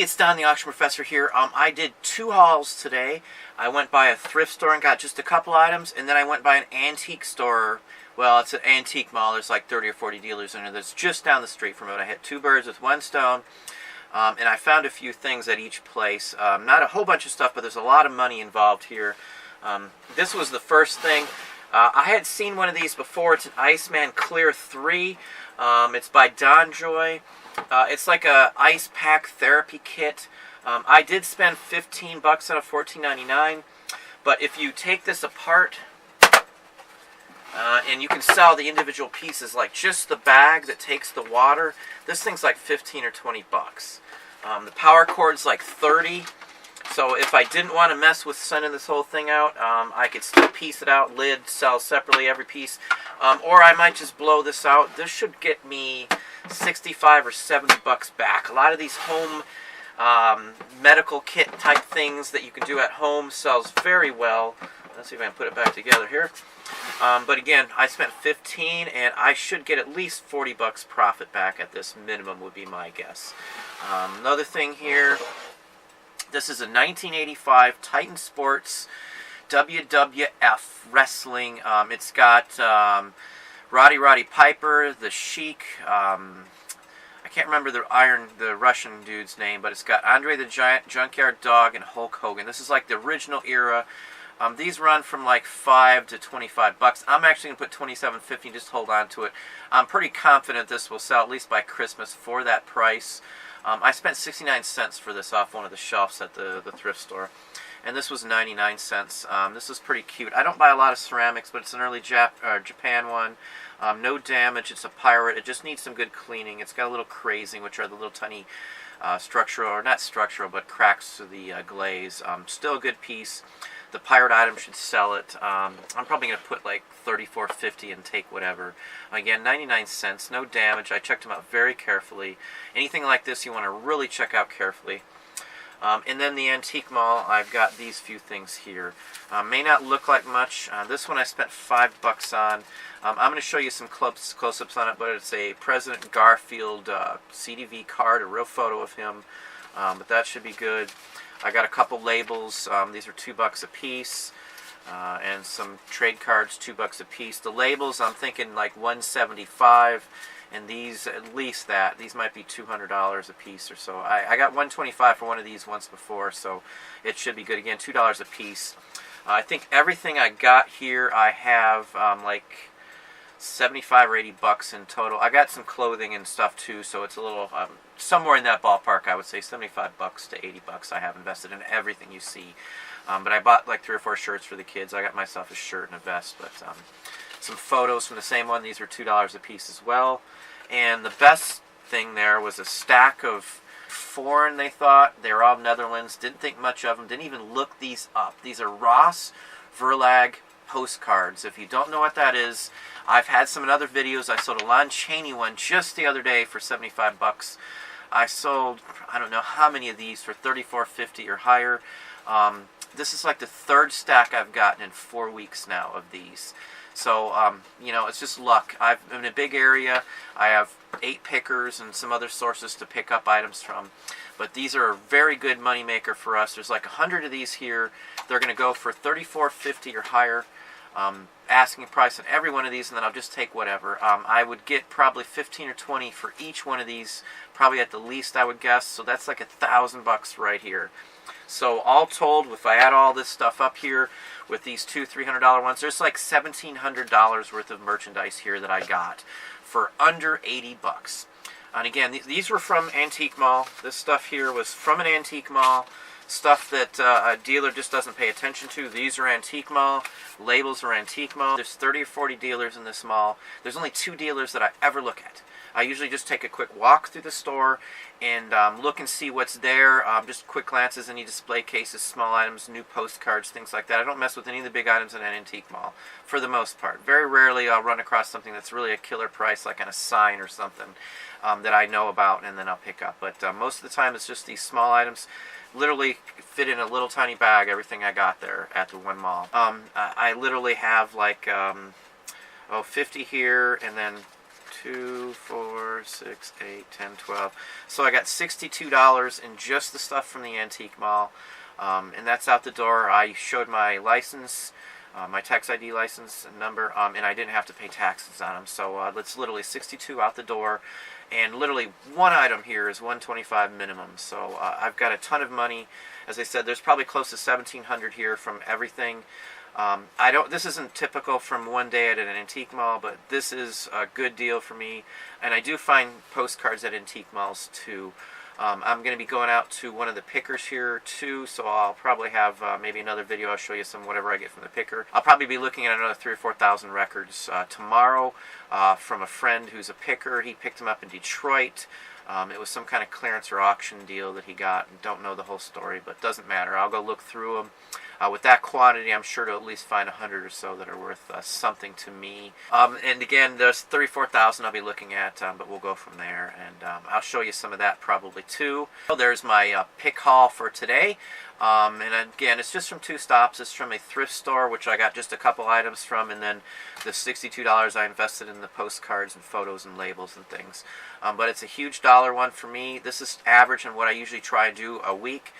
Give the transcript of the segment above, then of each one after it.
it's Don the Auction Professor here. I did 2 hauls today. I went by a thrift store and got just a couple items, and then I went by an antique store. Well, it's an antique mall. There's like 30 or 40 dealers in there that's just down the street from it. I hit 2 birds with 1 stone, and I found a few things at each place. Not a whole bunch of stuff, but there's a lot of money involved here. This was the first thing. I had seen one of these before. It's an Iceman Clear 3. It's by Don Joy. It's like a ice pack therapy kit. I did spend $15 out of $14.99, but if you take this apart, and you can sell the individual pieces, like just the bag that takes the water, this thing's like 15 or 20 bucks. The power cord's like 30. So if I didn't want to mess with sending this whole thing out, I could still piece it out, lid, sell separately every piece. Or I might just blow this out. This should get me 65 or 70 bucks back. A lot of these home medical kit type things that you can do at home sells very well. Let's see if I can put it back together here. But again, I spent 15 and I should get at least 40 bucks profit back at this minimum would be my guess. Another thing here. This is a 1985 Titan Sports WWF Wrestling. It's got Roddy Piper, the Sheik. I can't remember the Russian dude's name, but it's got Andre the Giant, Junkyard Dog, and Hulk Hogan. This is like the original era. These run from like $5 to 25 bucks. I'm actually gonna put $27.50. Just hold on to it. I'm pretty confident this will sell at least by Christmas for that price. I spent 69 cents for this off one of the shelves at the thrift store, and this was 99 cents. This is pretty cute. I don't buy a lot of ceramics, but it's an early Japan one. No damage. It's a pirate. It just needs some good cleaning. It's got a little crazing, which are the little tiny structural, or not structural, but cracks to the glaze. Still a good piece. The pirate item should sell it. I'm probably going to put like $34.50 and take whatever. Again, 99 cents, no damage. I checked them out very carefully. Anything like this you want to really check out carefully. And then the antique mall, I've got these few things here. May not look like much. This one I spent $5 on. I'm going to show you some close-ups on it, but it's a President Garfield CDV card, a real photo of him. But that should be good. I got a couple labels. These are $2 a piece, and some trade cards, $2 a piece. The labels, I'm thinking like $175, and these at least that. These might be $200 a piece or so. I got $125 for one of these once before, so it should be good. Again, $2 a piece. I think everything I got here, I have like 75 or 80 bucks in total. I got some clothing and stuff too, so it's a little somewhere in that ballpark. I would say 75 bucks to 80 bucks. I have invested in everything you see. But I bought like 3 or 4 shirts for the kids. I got myself a shirt and a vest. But some photos from the same one. These were $2 a piece as well. And the best thing there was a stack of foreign. They thought they were all Netherlands. Didn't think much of them. Didn't even look these up. These are Ross Verlag postcards. If you don't know what that is, I've had some in other videos. I sold a Lon Chaney one just the other day for 75 bucks. I sold, I don't know how many of these for $34.50 or higher. This is like the 3rd stack I've gotten in 4 weeks now of these. So, you know, it's just luck. I'm in a big area. I have 8 pickers and some other sources to pick up items from. But these are a very good money maker for us. There's like 100 of these here. They're going to go for $34.50 or higher. Asking price on every one of these, and then I'll just take whatever. I would get probably 15 or 20 for each one of these, probably at the least, I would guess. So that's like $1,000 right here. So all told, if I add all this stuff up here with these 2 $300 ones, there's like $1,700 worth of merchandise here that I got for under 80 bucks. And again, these were from Antique Mall. This stuff here was from an Antique Mall. Stuff that a dealer just doesn't pay attention to. These are Antique Mall. Labels are Antique Mall. There's 30 or 40 dealers in this mall. There's only 2 dealers that I ever look at. I usually just take a quick walk through the store and look and see what's there. Just quick glances, any display cases, small items, new postcards, things like that. I don't mess with any of the big items in an antique mall, for the most part. Very rarely I'll run across something that's really a killer price, like on a sign or something that I know about, and then I'll pick up. But most of the time it's just these small items. Literally fit in a little tiny bag, everything I got there at the one mall. I literally have like 50 here, and then 2, 4, 6, 8, 10, 12. So I got $62 in just the stuff from the antique mall. And that's out the door. I showed my license, my tax ID license number, and I didn't have to pay taxes on them. So it's literally $62 out the door. And literally one item here is $125 minimum. So I've got a ton of money. As I said, there's probably close to $1,700 here from everything. This isn't typical from one day at an antique mall, but this is a good deal for me. And I do find postcards at antique malls too. I'm going to be going out to one of the pickers here too, so I'll probably have maybe another video. I'll show you some whatever I get from the picker. I'll probably be looking at another 3,000 or 4,000 records tomorrow from a friend who's a picker. He picked them up in Detroit. It was some kind of clearance or auction deal that he got. Don't know the whole story, but doesn't matter. I'll go look through them. With that quantity, I'm sure to at least find 100 or so that are worth something to me. And again, there's 34,000 I'll be looking at, but we'll go from there. And I'll show you some of that probably too. So there's my pick haul for today. And again, it's just from two stops. It's from a thrift store, which I got just a couple items from, and then the $62 I invested in the postcards and photos and labels and things. But it's a huge dollar one for me. This is average in what I usually try to do a week.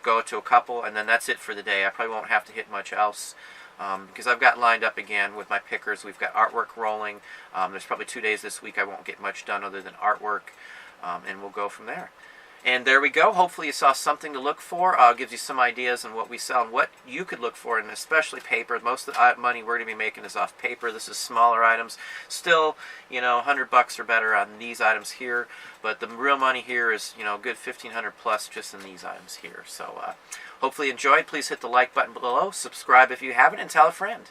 Go to a couple, and then that's it for the day. I probably won't have to hit much else. Because I've got lined up again with my pickers. We've got artwork rolling. There's probably 2 days this week I won't get much done other than artwork, and we'll go from there. And there we go. Hopefully you saw something to look for. Gives you some ideas on what we sell and what you could look for, and especially paper. Most of the money we're going to be making is off paper. This is smaller items. Still, $100 or better on these items here. But the real money here is, a good $1,500 plus just in these items here. So hopefully you enjoyed. Please hit the like button below. Subscribe if you haven't, and tell a friend.